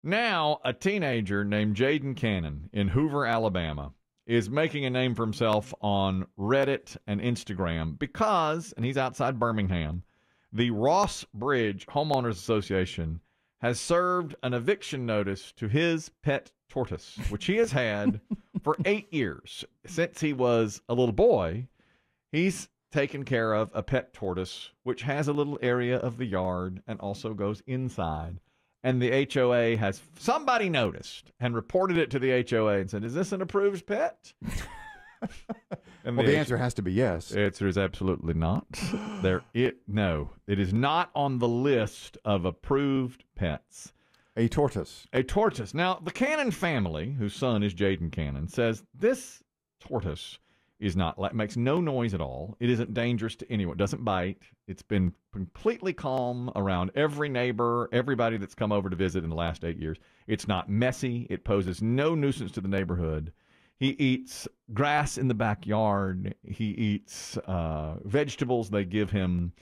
Now, a teenager named Jaden Cannon in Hoover, Alabama, is making a name for himself on Reddit and Instagram because, and he's outside Birmingham, the Ross Bridge Homeowners Association has served an eviction notice to his pet tortoise, which he has had for 8 years. Since he was a little boy, he's taken care of a pet tortoise, which has a little area of the yard and also goes inside. And the HOA has somebody noticed and reported it to the HOA and said, "Is this an approved pet?" And well, the answer has to be yes. The answer is absolutely not. No, it is not on the list of approved pets. A tortoise. A tortoise. Now, the Cannon family, whose son is Jaden Cannon, says this tortoise is not makes no noise at all. It isn't dangerous to anyone. It doesn't bite. It's been completely calm around every neighbor, everybody that's come over to visit in the last 8 years. It's not messy. It poses no nuisance to the neighborhood. He eats grass in the backyard. He eats vegetables they give him.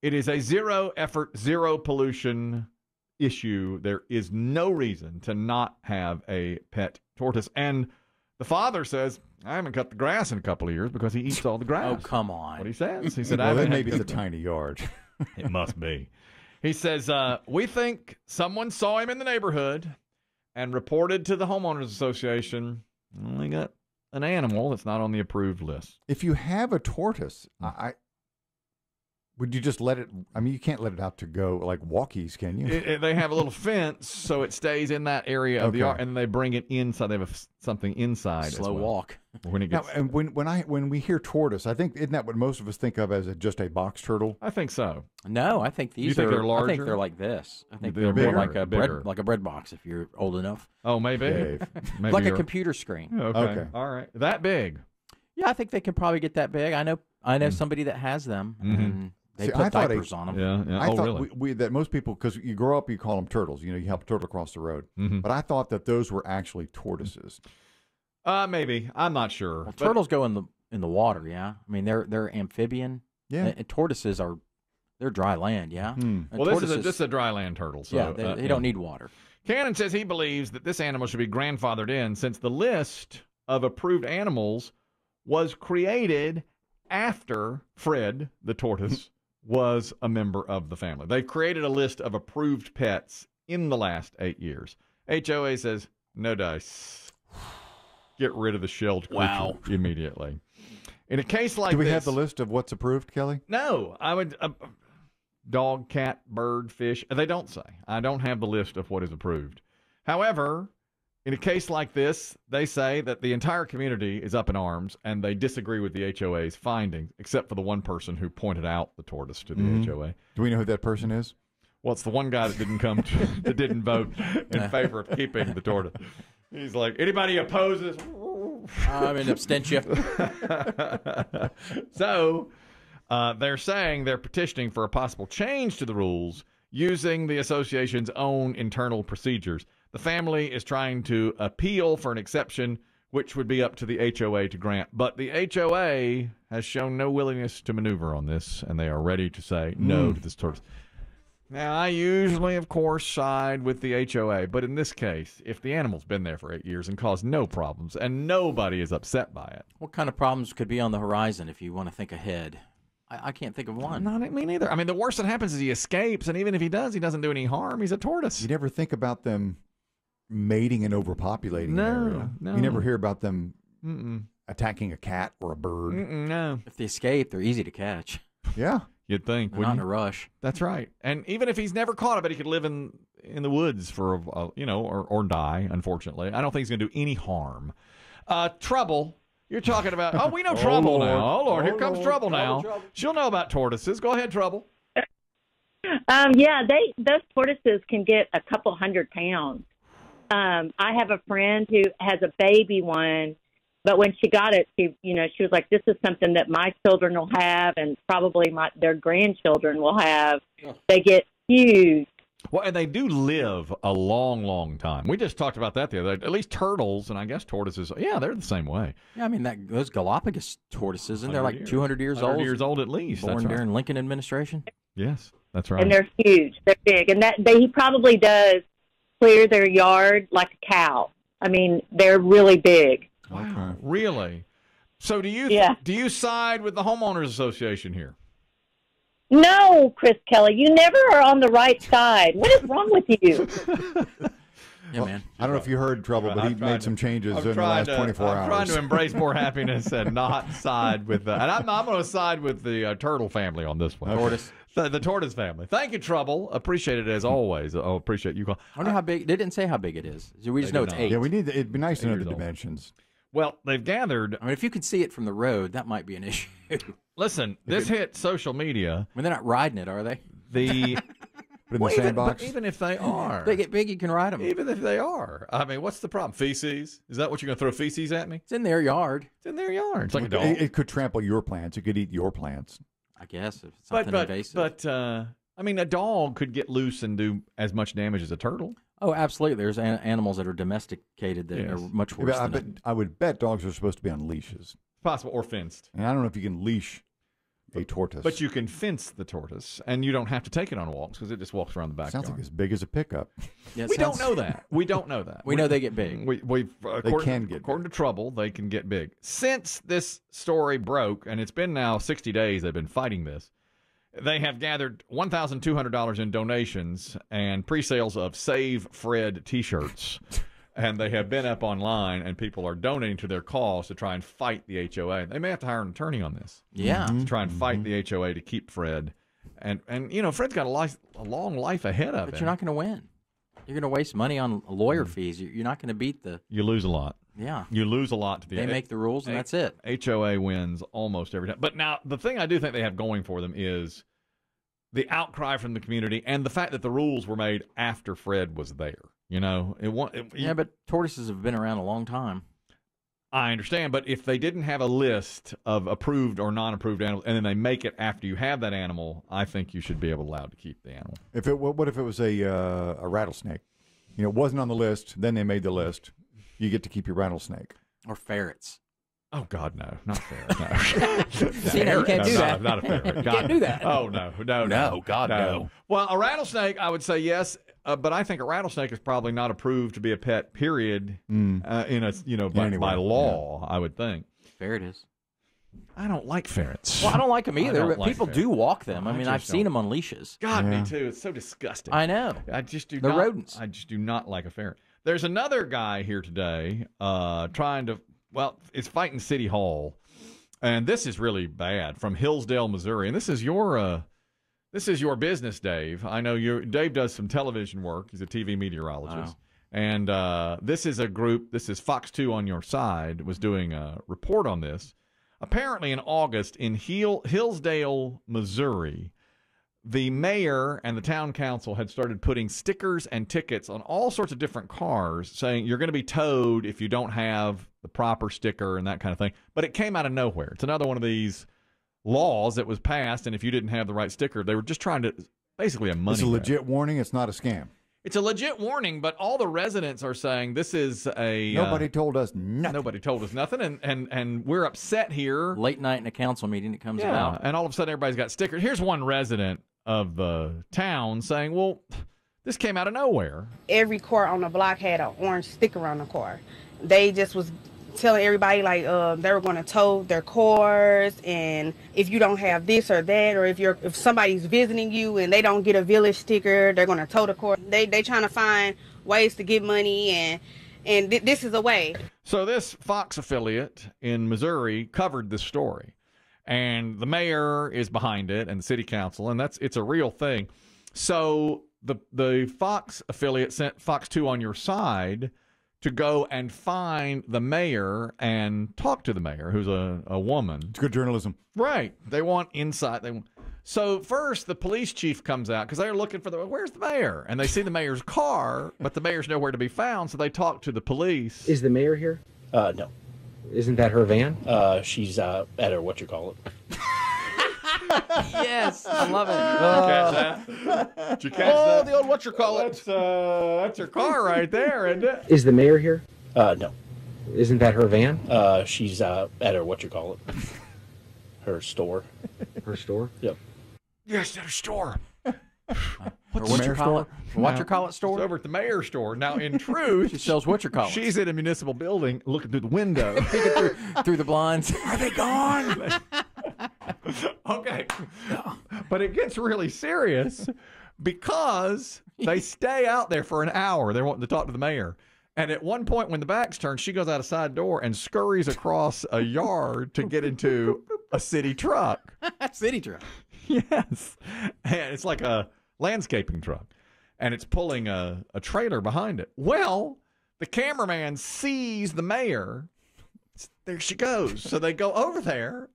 It is a zero effort, zero pollution issue. There is no reason to not have a pet tortoise. And the father says, "I haven't cut the grass in a couple of years because he eats all the grass." Oh, come on. What he says. He said, well, then maybe it's a tiny yard. It must be. He says, "We think someone saw him in the neighborhood and reported to the homeowners association. Only got an animal that's not on the approved list." If you have a tortoise, would you just let it? I mean, you can't let it out to go like walkies, can you? They have a little fence, so it stays in that area of the yard, and they bring it inside. They have something inside. Slow walk. When it gets now, and when we hear tortoise, I think isn't that what most of us think of as just a box turtle? I think so. No, I think these they're larger. I think they're like this. I think They're more bigger, like a bread box if you're old enough. Oh, maybe. Maybe like a computer screen. Okay. All right. That big. Yeah, I think they can probably get that big. I know somebody that has them. And they put diapers on them. Yeah. I thought really? that most people, because you grow up, you call them turtles. You know, you help a turtle across the road. But I thought that those were actually tortoises. Maybe. I'm not sure. Well, turtles go in the water. Yeah, I mean they're amphibian. Yeah, and tortoises they're dry land. Yeah. Well, this is a dry land turtle. So, yeah, they don't need water. Cannon says he believes that this animal should be grandfathered in since the list of approved animals was created after Fred, the tortoise, was a member of the family. They created a list of approved pets in the last 8 years. HOA says, no dice. Get rid of the shelled creature immediately. In a case like this... Do we have the list of what's approved, Kelly? No. I would... dog, cat, bird, fish. They don't say. I don't have the list of what is approved. However, in a case like this, they say that the entire community is up in arms and they disagree with the HOA's findings, except for the one person who pointed out the tortoise to the HOA. Do we know who that person is? Well, it's the one guy that didn't come that didn't vote in favor of keeping the tortoise. He's like, anybody opposes? I'm in abstention. So they're saying they're petitioning for a possible change to the rules using the association's own internal procedures. The family is trying to appeal for an exception, which would be up to the HOA to grant. But the HOA has shown no willingness to maneuver on this, and they are ready to say no to this tortoise. Now, I usually, of course, side with the HOA, but in this case, if the animal's been there for 8 years and caused no problems, and nobody is upset by it. What kind of problems could be on the horizon if you want to think ahead? I can't think of one. Not me neither. I mean, the worst that happens is he escapes, and even if he does, he doesn't do any harm. He's a tortoise. You never think about them mating and overpopulating an area. No. You never hear about them attacking a cat or a bird. No. If they escape, they're easy to catch. Yeah. You'd think. They're not in a rush. That's right. And even if he's never caught, I bet he could live in the woods for, or die, unfortunately. I don't think he's going to do any harm. Trouble. You're talking about, we know Trouble now. Oh, Lord, here comes Trouble now. Trouble. She'll know about tortoises. Go ahead, Trouble. Yeah, those tortoises can get a couple 100 pounds. I have a friend who has a baby one, but when she got it, she was like, this is something that my children will have and probably their grandchildren will have. They get huge. Well, and they do live a long, long time. We just talked about that the other day. At least turtles and I guess tortoises, they're the same way. Yeah, I mean, those Galapagos tortoises, and they're like 200 years old. 100 years old at least. Born during Lincoln administration. Yes, that's right. And they're huge. They're big. And he probably does clear their yard like a cow. I mean, they're really big. Wow, really? So do you side with the homeowners association here? No, Chris Kelly, you never are on the right side. What is wrong with you? Yeah, man. I don't know if you heard Trouble, but he made some changes in the last 24 hours. I'm trying to embrace more happiness and not side with the. And I'm going to side with the turtle family on this one. Tortoise. The Tortoise family. Thank you, Trouble. Appreciate it as always. Oh, appreciate you. I wonder how big. They didn't say how big it is. We just know it's 8. Yeah, it'd be nice to know the dimensions. Well, they've gathered. I mean, if you can see it from the road, that might be an issue. Listen, this hit social media. I mean, they're not riding it, are they? Put in the sandbox. But even if they are. They get big, you can ride them. Even if they are. I mean, what's the problem? Feces? Is that what you're going to throw feces at me? It's in their yard. It's in their yard. It's like a dog. It could trample your plants. It could eat your plants. I guess if it's something invasive. But I mean, a dog could get loose and do as much damage as a turtle. Oh, absolutely. There's animals that are domesticated that are much worse than I would bet dogs are supposed to be on leashes. Possible, or fenced. And I don't know if you can leash a tortoise. But you can fence the tortoise, and you don't have to take it on walks because it just walks around the backyard. Sounds like as big as a pickup. Yeah, we don't know that. We don't know that. We know they get big. According to Trouble, they can get big. Since this story broke, and it's been now 60 days they've been fighting this, they have gathered $1,200 in donations and pre-sales of Save Fred T-shirts. And they have been up online, and people are donating to their cause to try and fight the HOA. They may have to hire an attorney on this. Yeah. To try and fight the HOA to keep Fred. And you know, Fred's got a long life ahead of him. But you're not going to win. You're going to waste money on lawyer fees. You're not going to beat the... You lose a lot. Yeah. You lose a lot to the... They make the rules, and that's it. HOA wins almost every time. But now, the thing I do think they have going for them is the outcry from the community and the fact that the rules were made after Fred was there. You know, but tortoises have been around a long time. I understand, but if they didn't have a list of approved or non-approved animals, and then they make it after you have that animal, I think you should be allowed to keep the animal. What if it was a rattlesnake? You know, it wasn't on the list. Then they made the list. You get to keep your rattlesnake. Or ferrets. Oh, God, no. Not ferret, no. See, you can't do that. Not a ferret. You can't do that. Oh, no. God, no. Well, a rattlesnake, I would say yes, but I think a rattlesnake is probably not approved to be a pet, period, by law, I would think. Ferret is. I don't like ferrets. Well, I don't like them either, but like people do walk them. I mean, I've seen them on leashes. God, me too. It's so disgusting. I know. I just do They're not. rodents. I just do not like a ferret. There's another guy here today trying to... Well, it's fighting City Hall, and this is really bad, from Hillsdale, Missouri. And this is your business, Dave. I know Dave does some television work. He's a TV meteorologist. Wow. And this is a group, this is Fox 2 on Your Side, was doing a report on this. Apparently in August in Hillsdale, Missouri, the mayor and the town council had started putting stickers and tickets on all sorts of different cars saying you're going to be towed if you don't have the proper sticker and that kind of thing. But it came out of nowhere. It's another one of these laws that was passed, and if you didn't have the right sticker, they were just trying to basically a money It's a legit warning. It's not a scam. It's a legit warning, but all the residents are saying this is a... Nobody told us nothing. Nobody told us nothing, and we're upset here. Late night in a council meeting, it comes out. And all of a sudden everybody's got stickers. Here's one resident of the town saying, well, this came out of nowhere. Every car on the block had an orange sticker on the car. They just was telling everybody like they were going to tow their cars, and if you don't have this or that, or if somebody's visiting you and they don't get a village sticker, they're going to tow the car. They trying to find ways to get money, and this is a way. So this Fox affiliate in Missouri covered this story, and the mayor is behind it and the city council, and it's a real thing. So the Fox affiliate sent Fox 2 on Your Side to go and find the mayor and talk to the mayor, who's a woman. It's good journalism. Right. They want insight. So first, the police chief comes out because they're looking for where's the mayor? And they see the mayor's car, but the mayor's nowhere to be found, so they talk to the police. Is the mayor here? No. Isn't that her van? She's at her, whatchamacallit. Yes, I love it. Did you catch that? Did you catch that? The old whatchamacallit. That's her car right there, isn't it? Is the mayor here? No. Isn't that her van? She's at her, whatchamacallit. Her store. Her store? Yep. Yes, at her store. Or what you call it? What you call it store? It's over at the mayor's store. Now, in truth, She sells what you call it. she's in a municipal building looking through the window. Peeking through the blinds. Are they gone? Okay. But it gets really serious because they stay out there for an hour. They're wanting to talk to the mayor. And at one point, when the back's turned, she goes out a side door and scurries across a yard to get into a city truck. City truck. Yes. And it's like a landscaping truck. And it's pulling a trailer behind it. Well, the cameraman sees the mayor. There she goes. So they go over there.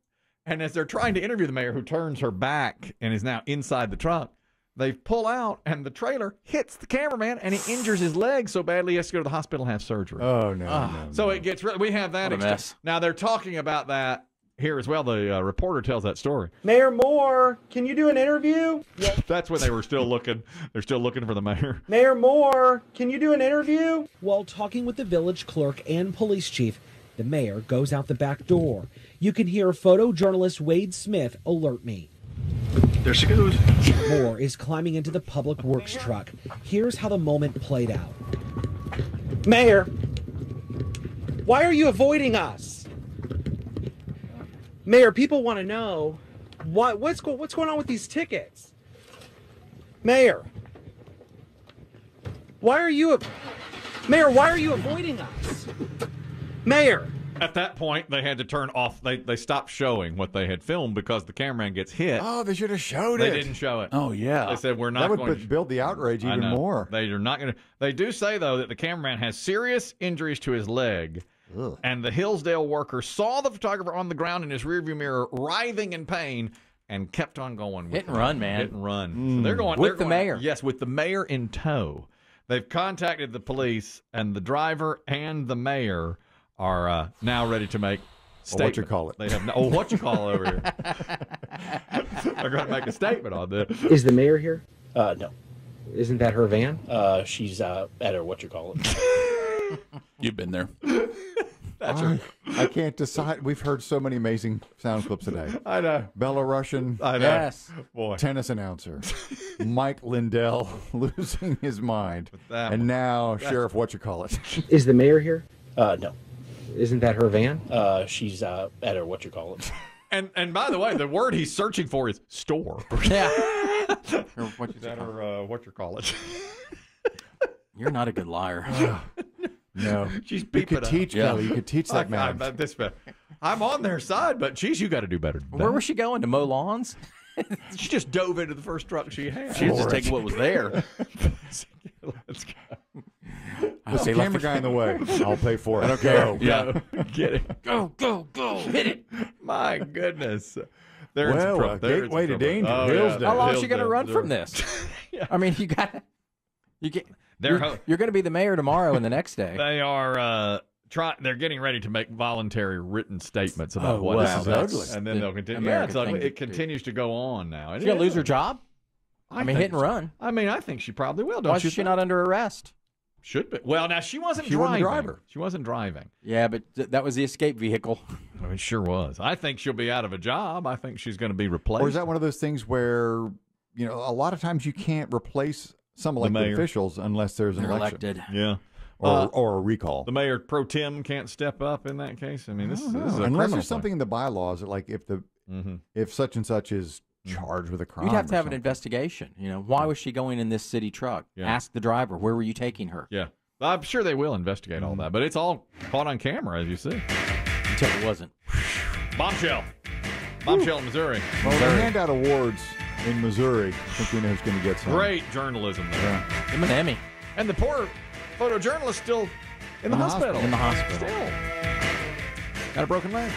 And as they're trying to interview the mayor, who turns her back and is now inside the truck, they pull out, and the trailer hits the cameraman, and he injures his leg so badly he has to go to the hospital and have surgery. Oh, no. So it gets we have that. What a mess. Now, they're talking about that here as well. The reporter tells that story. Mayor Moore, can you do an interview? Yeah. That's when they were still looking. They're still looking for the mayor. Mayor Moore, can you do an interview? While talking with the village clerk and police chief, the mayor goes out the back door. You can hear photojournalist Wade Smith alert me. There she goes. Moore is climbing into the public works truck. Here's how the moment played out. Mayor, why are you avoiding us? Mayor, people want to know what's going on with these tickets. Mayor, why are you avoiding us? Mayor. At that point, they had to turn off. They stopped showing what they had filmed because the cameraman gets hit. Oh, they should have showed it. They didn't show it. Oh, yeah. They said, we're not That going would to build the outrage even more. They are not going to. They do say, though, that the cameraman has serious injuries to his leg. Ugh. And the Hillsdale worker saw the photographer on the ground in his rearview mirror writhing in pain and kept on going. Hit and run, man. Hit and run. So they're going. With they're the going- mayor. Yes, with the mayor in tow. They've contacted the police, and the driver and the mayor are now ready to make statements. What you call it? They have what you call it over here. They're going to make a statement on this. Is the mayor here? No. Isn't that her van? She's at her what you call it. You've been there. I can't decide. We've heard so many amazing sound clips today. I know. Belarusian I know. Yes. Boy. tennis announcer, Mike Lindell losing his mind, that and one. now Sheriff Whatchacallit. Is the mayor here? No. Isn't that her van? She's at her what you call it. And by the way, the word he's searching for is store. Yeah. Or what you call it. You're not a good liar. No, She's you beeping could teach Kelly. You could teach that man. I'm on their side, but geez, you got to do better than Where that. was she going? To mow lawns? She just dove into the first truck she had. She was just taking what was there. Let's go. There's a camera guy in the way. I'll pay for it. Okay. Yeah. Get it. Go, hit it. My goodness. They're in some Well, trouble. a They're in gateway some to trouble. danger. Oh, Hillsdale. yeah. How long is she going to Hillsdale. run from this? I mean, you get. They're You're going to be the mayor tomorrow and the next day. They are they're getting ready to make voluntary written statements about what wow, this is that's ugly, and then they'll continue. American Yeah, it's ugly. thing to It continues to go on now. She's going to lose her job? I mean, think hit and so. run. I mean, I think she probably will. Don't Why you? is she not under arrest? Should be. Well, now she wasn't She driving. wasn't the driver. She wasn't driving. Yeah, but that was the escape vehicle. I mean, it sure was. I think she'll be out of a job. I think she's going to be replaced. Or is that one of those things where, you know, a lot of times you can't replace some elected mayor. officials unless there's an They're election elected. Yeah. or a recall. The mayor pro tem can't step up in that case. I mean, this is a Unless criminal there's something thing. in the bylaws that, like, if such and such is charged with a crime, You'd have to or have an something. investigation. You know, why was she going in this city truck? Yeah. Ask the driver. Where were you taking her? Yeah. I'm sure they will investigate all that, but it's all caught on camera, as you see. Until it wasn't. Bombshell. Bombshell in Missouri. Well, they hand out awards in Missouri. I think we know who's going to get some. Great journalism there. Yeah. Give him an Emmy. And the poor photojournalist still in the hospital. In the hospital. Still. Got a broken leg.